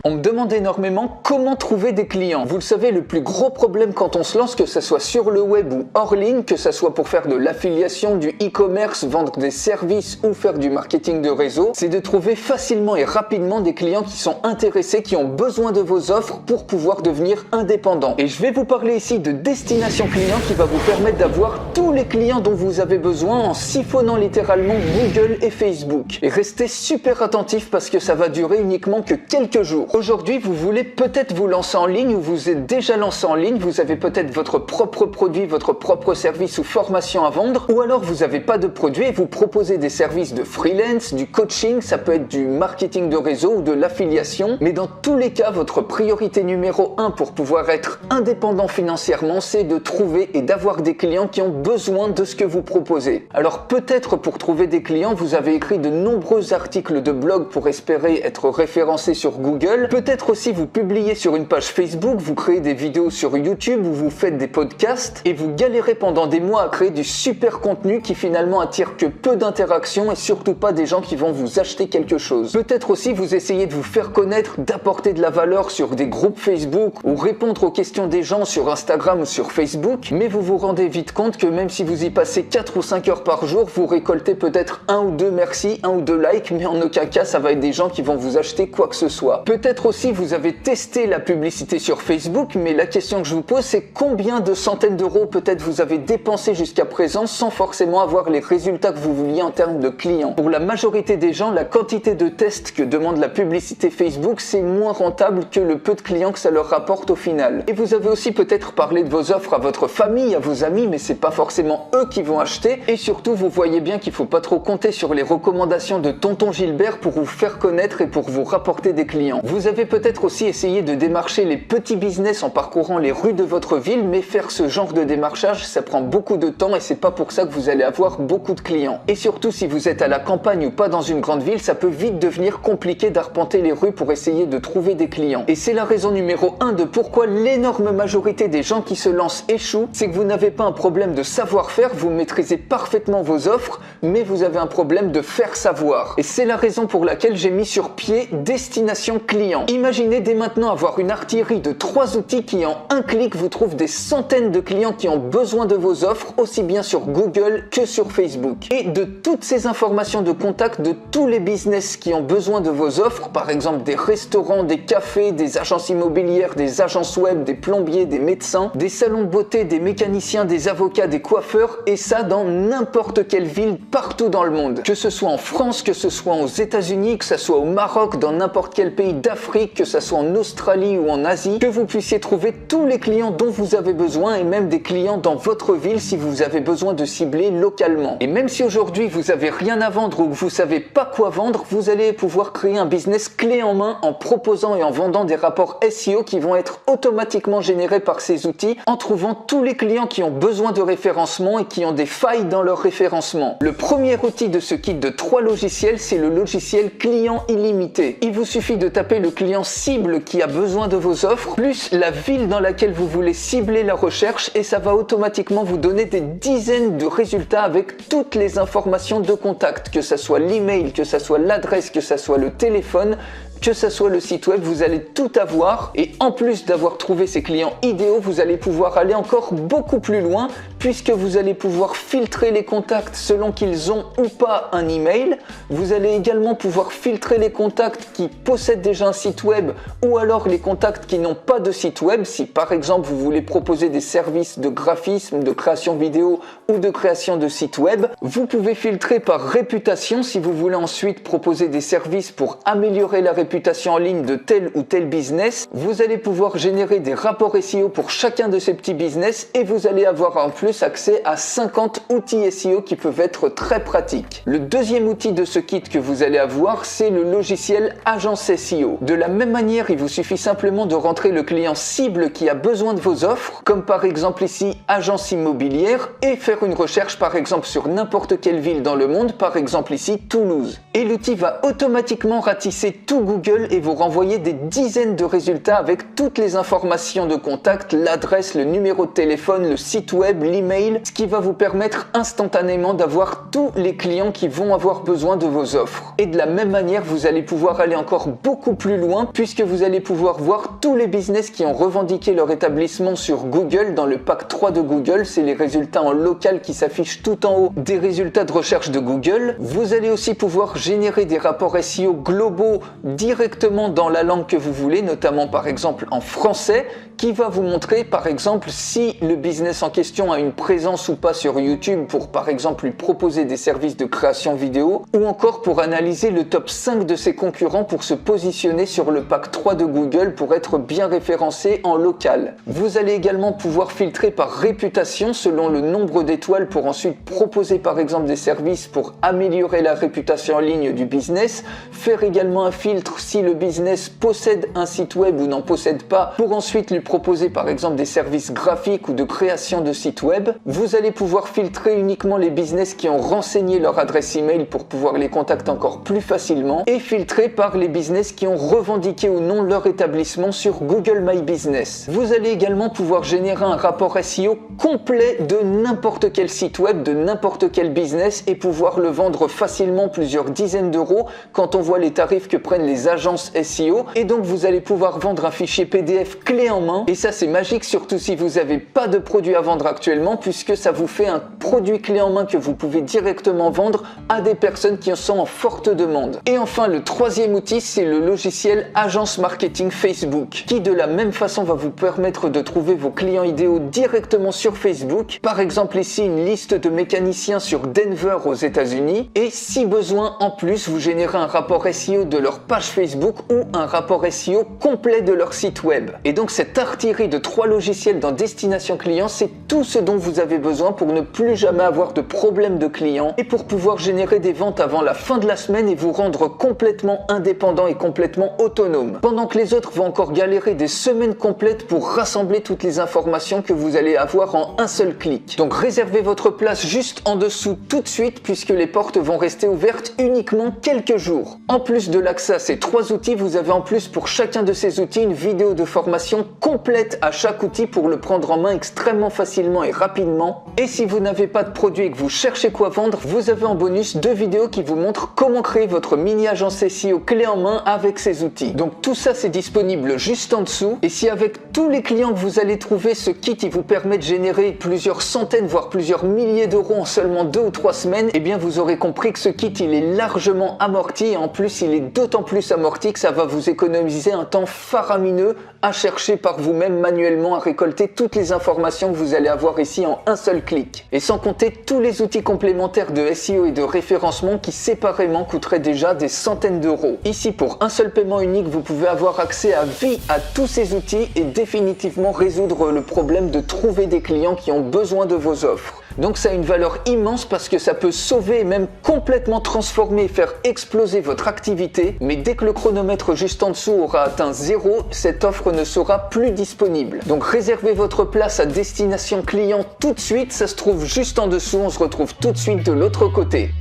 On me demande énormément comment trouver des clients. Vous le savez, le plus gros problème quand on se lance, que ça soit sur le web ou hors ligne, que ça soit pour faire de l'affiliation, du e-commerce, vendre des services ou faire du marketing de réseau, c'est de trouver facilement et rapidement des clients qui sont intéressés, qui ont besoin de vos offres pour pouvoir devenir indépendants. Et je vais vous parler ici de Destination Client qui va vous permettre d'avoir tous les clients dont vous avez besoin en siphonnant littéralement Google et Facebook. Et restez super attentifs parce que ça va durer uniquement que quelques jours. Aujourd'hui, vous voulez peut-être vous lancer en ligne ou vous êtes déjà lancé en ligne, vous avez peut-être votre propre produit, votre propre service ou formation à vendre, ou alors vous n'avez pas de produit et vous proposez des services de freelance, du coaching, ça peut être du marketing de réseau ou de l'affiliation, mais dans tous les cas, votre priorité numéro 1 pour pouvoir être indépendant financièrement, c'est de trouver et d'avoir des clients qui ont besoin de ce que vous proposez. Alors peut-être pour trouver des clients, vous avez écrit de nombreux articles de blog pour espérer être référencé sur Google. Peut-être aussi vous publiez sur une page Facebook, vous créez des vidéos sur YouTube ou vous faites des podcasts et vous galérez pendant des mois à créer du super contenu qui finalement attire que peu d'interactions et surtout pas des gens qui vont vous acheter quelque chose. Peut-être aussi vous essayez de vous faire connaître, d'apporter de la valeur sur des groupes Facebook ou répondre aux questions des gens sur Instagram ou sur Facebook, mais vous vous rendez vite compte que même si vous y passez 4 ou 5 heures par jour, vous récoltez peut-être 1 ou 2 merci, 1 ou 2 likes, mais en aucun cas ça va être des gens qui vont vous acheter quoi que ce soit. Peut-être aussi vous avez testé la publicité sur Facebook, mais la question que je vous pose c'est combien de centaines d'euros peut-être vous avez dépensé jusqu'à présent sans forcément avoir les résultats que vous vouliez en termes de clients. Pour la majorité des gens, la quantité de tests que demande la publicité Facebook, c'est moins rentable que le peu de clients que ça leur rapporte au final. Et vous avez aussi peut-être parlé de vos offres à votre famille, à vos amis, mais c'est pas forcément eux qui vont acheter. Et surtout, vous voyez bien qu'il faut pas trop compter sur les recommandations de tonton Gilbert pour vous faire connaître et pour vous rapporter des clients. Vous avez peut-être aussi essayé de démarcher les petits business en parcourant les rues de votre ville, mais faire ce genre de démarchage, ça prend beaucoup de temps et c'est pas pour ça que vous allez avoir beaucoup de clients. Et surtout, si vous êtes à la campagne ou pas dans une grande ville, ça peut vite devenir compliqué d'arpenter les rues pour essayer de trouver des clients. Et c'est la raison numéro 1 de pourquoi l'énorme majorité des gens qui se lancent échouent, c'est que vous n'avez pas un problème de savoir-faire, vous maîtrisez parfaitement vos offres, mais vous avez un problème de faire savoir. Et c'est la raison pour laquelle j'ai mis sur pied Destination Client. Imaginez dès maintenant avoir une artillerie de 3 outils qui en un clic vous trouvent des centaines de clients qui ont besoin de vos offres, aussi bien sur Google que sur Facebook. Et de toutes ces informations de contact de tous les business qui ont besoin de vos offres, par exemple des restaurants, des cafés, des agences immobilières, des agences web, des plombiers, des médecins, des salons de beauté, des mécaniciens, des avocats, des coiffeurs, et ça dans n'importe quelle ville partout dans le monde. Que ce soit en France, que ce soit aux États-Unis, que ce soit au Maroc, dans n'importe quel pays d'Afrique, que ce soit en Australie ou en Asie, que vous puissiez trouver tous les clients dont vous avez besoin et même des clients dans votre ville si vous avez besoin de cibler localement. Et même si aujourd'hui vous avez rien à vendre ou que vous savez pas quoi vendre, vous allez pouvoir créer un business clé en main en proposant et en vendant des rapports SEO qui vont être automatiquement générés par ces outils en trouvant tous les clients qui ont besoin de référencement et qui ont des failles dans leur référencement. Le premier outil de ce kit de 3 logiciels, c'est le logiciel Client Illimité. Il vous suffit de taper le client cible qui a besoin de vos offres, plus la ville dans laquelle vous voulez cibler la recherche et ça va automatiquement vous donner des dizaines de résultats avec toutes les informations de contact, que ça soit l'email, que ça soit l'adresse, que ça soit le téléphone, que ça soit le site web, vous allez tout avoir et en plus d'avoir trouvé ces clients idéaux, vous allez pouvoir aller encore beaucoup plus loin puisque vous allez pouvoir filtrer les contacts selon qu'ils ont ou pas un email. Vous allez également pouvoir filtrer les contacts qui possèdent déjà un site web ou alors les contacts qui n'ont pas de site web. Si par exemple vous voulez proposer des services de graphisme, de création vidéo ou de création de site web, vous pouvez filtrer par réputation si vous voulez ensuite proposer des services pour améliorer la réputation en ligne de tel ou tel business. Vous allez pouvoir générer des rapports SEO pour chacun de ces petits business et vous allez avoir en plus accès à 50 outils SEO qui peuvent être très pratiques. Le deuxième outil de ce kit que vous allez avoir, c'est le logiciel Agence SEO. De la même manière, il vous suffit simplement de rentrer le client cible qui a besoin de vos offres, comme par exemple ici agence immobilière, et faire une recherche par exemple sur n'importe quelle ville dans le monde, par exemple ici Toulouse. Et l'outil va automatiquement ratisser tout Google et vous renvoyer des dizaines de résultats avec toutes les informations de contact, l'adresse, le numéro de téléphone, le site web, l'email email, ce qui va vous permettre instantanément d'avoir tous les clients qui vont avoir besoin de vos offres. Et de la même manière, vous allez pouvoir aller encore beaucoup plus loin puisque vous allez pouvoir voir tous les business qui ont revendiqué leur établissement sur Google dans le pack 3 de Google. C'est les résultats en local qui s'affichent tout en haut des résultats de recherche de Google. Vous allez aussi pouvoir générer des rapports SEO globaux directement dans la langue que vous voulez, notamment par exemple en français, qui va vous montrer par exemple si le business en question a une présence ou pas sur YouTube pour par exemple lui proposer des services de création vidéo, ou encore pour analyser le top 5 de ses concurrents pour se positionner sur le pack 3 de Google pour être bien référencé en local. Vous allez également pouvoir filtrer par réputation selon le nombre d'étoiles pour ensuite proposer par exemple des services pour améliorer la réputation en ligne du business, faire également un filtre si le business possède un site web ou n'en possède pas pour ensuite lui proposer par exemple des services graphiques ou de création de sites web. Vous allez pouvoir filtrer uniquement les business qui ont renseigné leur adresse email pour pouvoir les contacter encore plus facilement et filtrer par les business qui ont revendiqué ou non leur établissement sur Google My Business. Vous allez également pouvoir générer un rapport SEO complet de n'importe quel site web, de n'importe quel business et pouvoir le vendre facilement plusieurs dizaines d'euros quand on voit les tarifs que prennent les agences SEO. Et donc vous allez pouvoir vendre un fichier PDF clé en main. Et ça c'est magique, surtout si vous n'avez pas de produit à vendre actuellement, puisque ça vous fait un produit clé en main que vous pouvez directement vendre à des personnes qui en sont en forte demande. Et enfin le troisième outil, c'est le logiciel Agence Marketing Facebook, qui de la même façon va vous permettre de trouver vos clients idéaux directement sur Facebook. Par exemple ici une liste de mécaniciens sur Denver aux États-Unis, et si besoin en plus vous générez un rapport SEO de leur page Facebook ou un rapport SEO complet de leur site web. Et donc cette artillerie de 3 logiciels dans Destination Client, c'est tout ce dont vous avez besoin pour ne plus jamais avoir de problème de clients et pour pouvoir générer des ventes avant la fin de la semaine et vous rendre complètement indépendant et complètement autonome. Pendant que les autres vont encore galérer des semaines complètes pour rassembler toutes les informations que vous allez avoir en un seul clic. Donc réservez votre place juste en dessous tout de suite puisque les portes vont rester ouvertes uniquement quelques jours. En plus de l'accès à ces 3 outils, vous avez en plus pour chacun de ces outils une vidéo de formation complète à chaque outil pour le prendre en main extrêmement facilement et rapidement. Et si vous n'avez pas de produit et que vous cherchez quoi vendre, vous avez en bonus 2 vidéos qui vous montrent comment créer votre mini agence SEO clé en main avec ces outils. Donc tout ça c'est disponible juste en dessous. Et si avec tous les clients que vous allez trouver, ce kit il vous permet de générer plusieurs centaines voire plusieurs milliers d'euros en seulement 2 ou 3 semaines, et bien vous aurez compris que ce kit il est largement amorti et en plus il est d'autant plus amorti que ça va vous économiser un temps faramineux à chercher par vous-même manuellement à récolter toutes les informations que vous allez avoir ici en un seul clic. Et sans compter tous les outils complémentaires de SEO et de référencement qui séparément coûteraient déjà des centaines d'euros. Ici pour un seul paiement unique, vous pouvez avoir accès à vie à tous ces outils et définitivement résoudre le problème de trouver des clients qui ont besoin de vos offres. Donc ça a une valeur immense parce que ça peut sauver et même complètement transformer et faire exploser votre activité. Mais dès que le chronomètre juste en dessous aura atteint 0, cette offre ne sera plus disponible. Donc réservez votre place à Destination Client tout de suite, ça se trouve juste en dessous, on se retrouve tout de suite de l'autre côté.